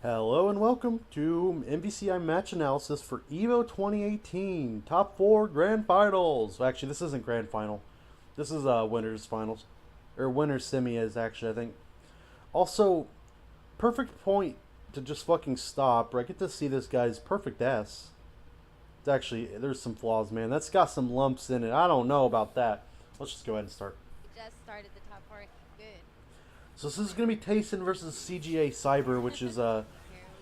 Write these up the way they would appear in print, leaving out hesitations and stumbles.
Hello and welcome to MVCI match analysis for Evo 2018 Top 4 Grand Finals. Actually, this isn't Grand Final. This is Winners Finals. Or Winners Semi is actually, I think. Also, perfect point to just fucking stop. I get to see this guy's perfect S. It's actually, there's some flaws, man. That's got some lumps in it. I don't know about that. Let's just go ahead and start. Just started the top four. Good. So this is going to be Tayson versus CGA Cyber, which is Here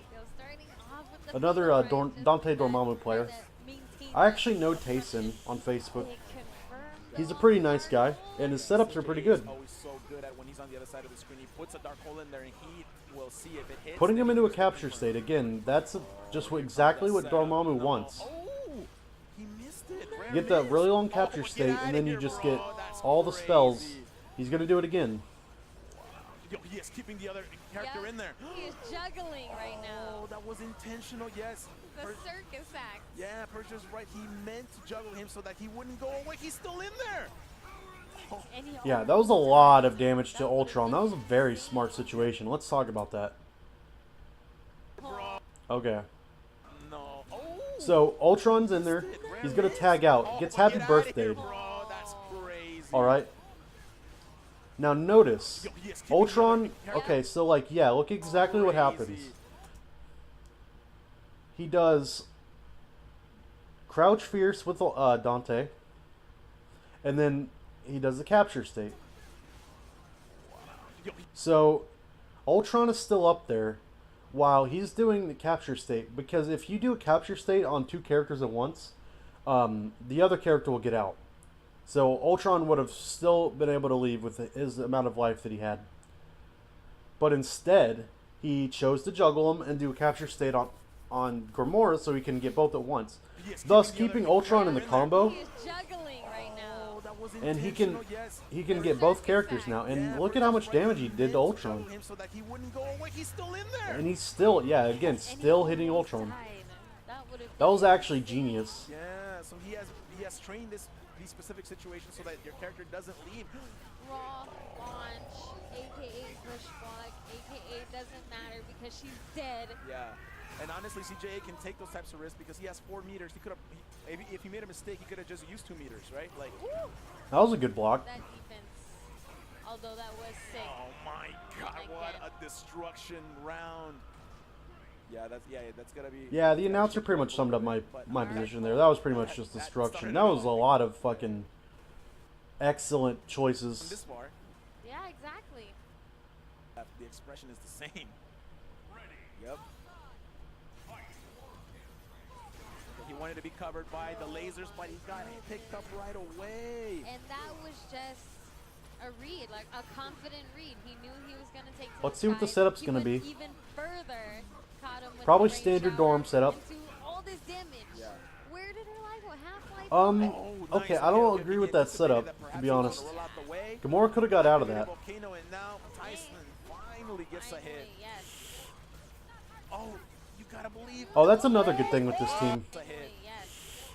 we go. Starting off with the another field just Dante to Dormammu player. try to maintain I that actually know momentum. Tayson on Facebook. They confirmed He's a the pretty nice dark guy, hole. and his setups are pretty good. Always so good at when he's on the other side of the screen. He puts a dark hole in there, and he will see if it hits. Putting him into a capture state, again, that's just exactly what Dormammu wants. Oh, he missed it. You get that really long capture state, and then you just get all the spells. He's going to do it again. Yo, he is keeping the other character Yep. in there. He is juggling right Oh, now. that was intentional. Yes. The circus act. Yeah, Percher's right. He meant to juggle him so that he wouldn't go away. He's still in there. And he Yeah, that was a lot of damage to Ultron. That was a very smart situation. Let's talk about that. Bro, Okay. no. Oh. So, Ultron's in there. He's going to tag out. Gets happy birthday. Bro, that's crazy. Alright. Now notice, Yo, he is keeping the Ultron, other character. okay, so like, yeah, look exactly what happens. Crazy. He does Crouch Fierce with Dante, and then he does the capture state. Yo, So Ultron is still up there while he's doing the capture state, because if you do a capture state on two characters at once, the other character will get out. So Ultron would have still been able to leave with his amount of life that he had. But instead, he chose to juggle him and do a capture state on Gamora so he can get both at once. he is Thus keeping the keeping other Ultron in the character there. combo, He is juggling right now. Oh, that was and he can intentional, yes. get both characters now. And Yeah, look at how Percher's much right. damage he did to Ultron. Juggle him so that he wouldn't go away. He's still in there. And he's still, yeah, again, And he still hitting almost Ultron. died. That would have That was actually genius. Yeah, so he has trained these specific situations so that your character doesn't leave. raw launch, aka push block, aka doesn't matter because she's dead. Yeah, and honestly, CJA can take those types of risks because he has 4 meters. He could have, if he made a mistake, he could have just used 2 meters, right? Like, That was a good block. That defense, although that was sick. oh my God, what a destruction round. Yeah, that's gotta be. Yeah, the announcer pretty much summed up my position there. That was pretty much just destruction. That was a lot of fucking excellent From choices. this far, Yeah, exactly. the expression is the same. Yep. He wanted to be covered by the lasers, but he got picked up right away. And that was just a read, like a confident read. He knew he was gonna take. To Let's the see what the side. setup's He gonna went be. Even further, caught him with Probably the rain standard shower dorm setup. and do all this damage. Yeah. Where did her life go? Half-life? Oh, Okay, nice. I don't Okay, agree he with that anticipated setup, that to perhaps be he was honest. gonna roll out the way. Gamora could have got out of that. Volcano, and now Tyson finally gets a hit. Finally, yes. Oh, you gotta believe. Oh, that's another good thing with this team. It's a hit. Finally, yes.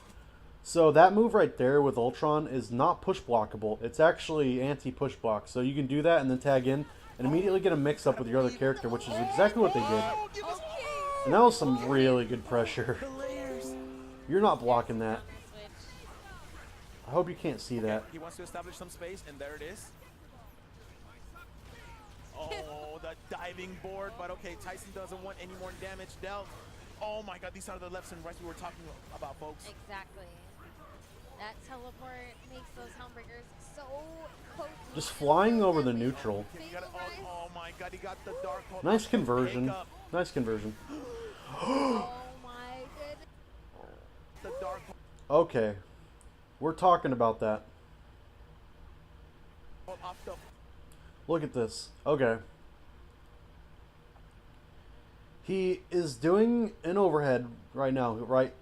So that move right there with Ultron is not push blockable. It's actually anti-push block. So you can do that and then tag in and immediately get a mix up with your other character, which is exactly what they did. Oh, give us Okay. And that was some really good pressure. the layers. You're not blocking that. Switch. I hope you can't see that. He wants to establish some space, and there it is. Oh, the diving board, but okay, Tyson doesn't want any more damage dealt. Oh my God, these are the lefts and rights we were talking about, folks. Exactly. That teleport makes those Helmbreakers so potent. Just flying over the neutral. He got it- oh my God, he got the dark hole. Nice off the conversion. makeup. Nice conversion. Oh my goodness. The dark hole Okay. We're talking about that. off the. Look at this. Okay. He is doing an overhead right now, right?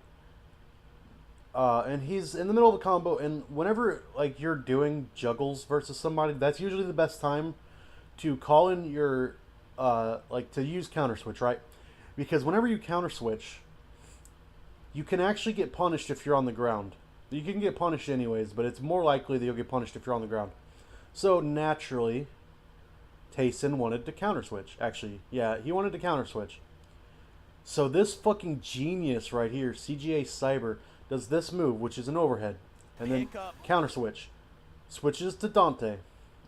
And he's in the middle of a combo, and whenever like you're doing juggles versus somebody, that's usually the best time to call in your like to use counter switch, right? Because whenever you counter switch, you can actually get punished if you're on the ground. You can get punished anyways, but it's more likely that you'll get punished if you're on the ground. So naturally, Tayson wanted to counter switch. Actually, yeah, he wanted to counter switch. So this fucking genius right here, CGA Cyber, does this move, which is an overhead, and then counter switch. Switches to Dante,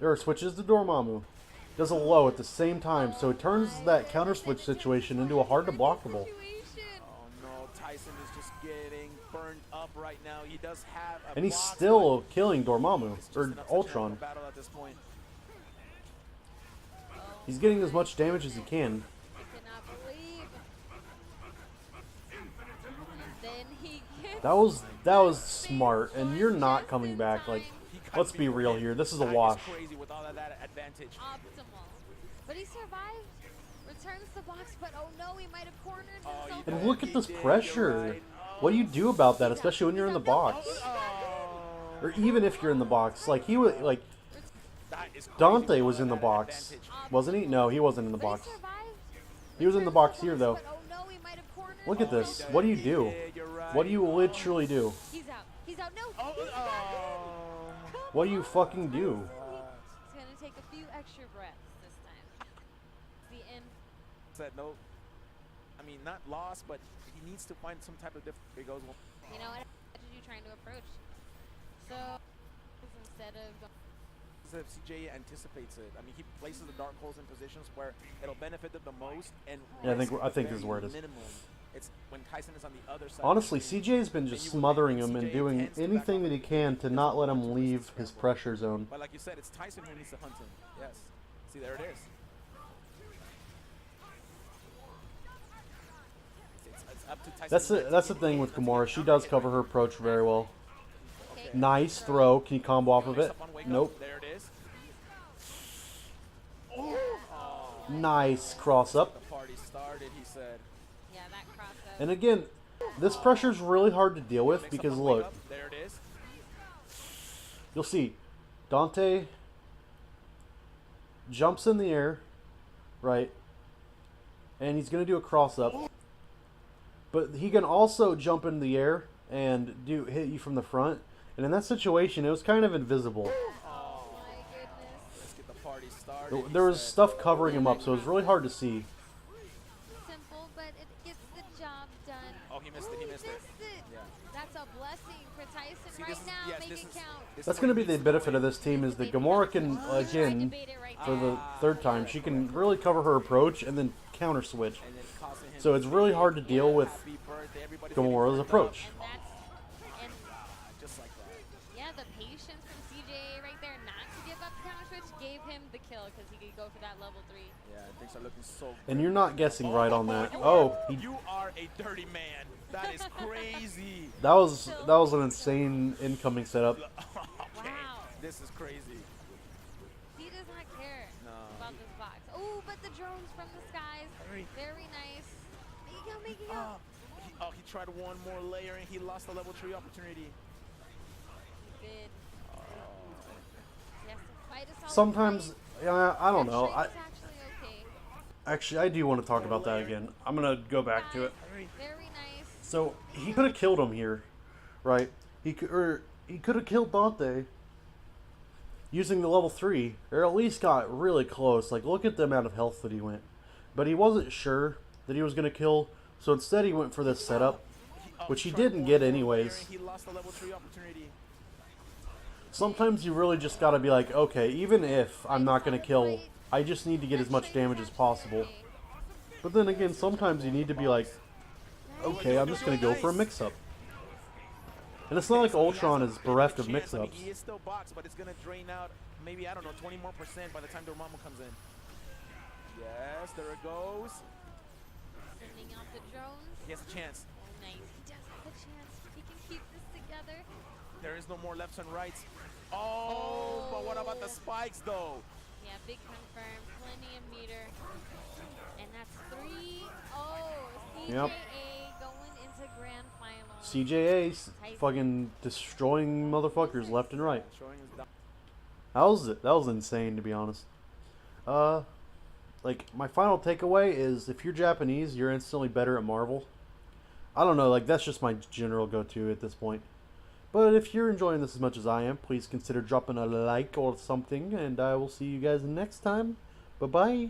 or switches to Dormammu. Does a low at the same time, so it turns that counter switch situation into a hard to blockable. Oh no, Tyson is just getting burned up right now. He does have a And he's block, still but killing Dormammu, it's just or enough to end Ultron. the battle at this point. He's getting as much damage as he can. I cannot believe. And then he gets That was smart, and you're not coming back. Like, let's be real here. This is a wash. Crazy with all of that advantage. optimal. But he survived. Returns the box, but oh no, he might have cornered himself. And look at this pressure. What do you do about that, especially when you're in the box, or even if you're in the box? Like he was, like Dante was in the box, wasn't he? No, he wasn't in the box. He was in the box here though. Look at this. What do you do? What do you literally do? He's out. He's out. No. What do you fucking do? He's gonna take a few extra breaths this time. The end. Said no. I mean, not lost, but he needs to find some type of different. Here goes. You know what? What are you trying to approach? So instead of If CJ anticipates it, I mean, he places the dark holes in positions where it'll benefit them the most, and Yeah, I think this is where it is. minimum. It's when Tyson is on the other side. Honestly, CJ's been just smothering him and doing anything that he can to not let him leave his pressure zone. But like you said, it's Tyson who needs to hunt him. Yes. See, there it is. It's up to Tyson. That's the thing with Gamora. She does cover her approach very well. Nice throw. Can you combo off of it? Nope. There it is. Nice cross up. The party started, he said. yeah, that cross up. And again, this pressure's really hard to deal with because look, There it is. you'll see Dante jumps in the air, right? And he's going to do a cross up. But he can also jump in the air and hit you from the front. And in that situation, it was kind of invisible. Oh, My goodness. let's get the party started. There was stuff covering him up, so it was really hard to see. Simple, but it gets the job done. Oh, he missed it. He missed it. Yeah. That's a blessing for Tyson See, right this is- now. yes, Make this it is- count. this That's is going to what be he the needs benefit of this team is that Gamora can, again, for the third time, she can really cover her approach and then counter switch. And then causing him So it's really hard to deal with happy birthday, everybody's Gamora's getting approach. And that's, and just like that. yeah, the patience from CJ right there not to give up counter switch gave him the kill because he could go for that level 3. Yeah, things are looking so And you're not guessing right on that. you Oh, are, you are a dirty man. That is crazy. that was an insane incoming setup. Okay, Wow. this is crazy. He does not care No. about this box. Oh, but the drones from the skies. Hurry. Very nice. Make it go. He tried one more layer and he lost the level 3 opportunity. He did. He has to fight a solid Sometimes, fight. yeah, I don't know. That trade's actually okay. Actually, I do want to talk about that again. I'm gonna go back to it. Very nice. So he could have killed him here, right? He could have killed Dante using the level 3, or at least got really close. Like, look at the amount of health that he went. But he wasn't sure that he was gonna kill, so instead he went for this setup, which he tried didn't one get more layer anyways. and he lost the level 3 opportunity. Sometimes you really just gotta be like, okay, even if I'm not gonna kill, I just need to get as much damage as possible. But then again, sometimes you need to be like, okay, I'm just gonna go for a mix-up. And it's not like Ultron is bereft of mix-ups. He is still boxed, but it's gonna drain out maybe, I don't know, 20 more % by the time Dormammu comes in. Yes, there it goes. Sending out the drones. He has a chance. Oh, nice. He does have a chance. He can keep this together. There is no more lefts and rights. Oh, but what about the spikes though? Yeah, big confirm. Plenty of meter. And that's 3. Oh, CJA Yep. going into grand final. CJA's fucking destroying motherfuckers left and right. Showing his down. That was insane, to be honest. Like, my final takeaway is if you're Japanese, you're instantly better at Marvel. I don't know, like, that's just my general go-to at this point. But if you're enjoying this as much as I am, please consider dropping a like or something, and I will see you guys next time. Bye-bye.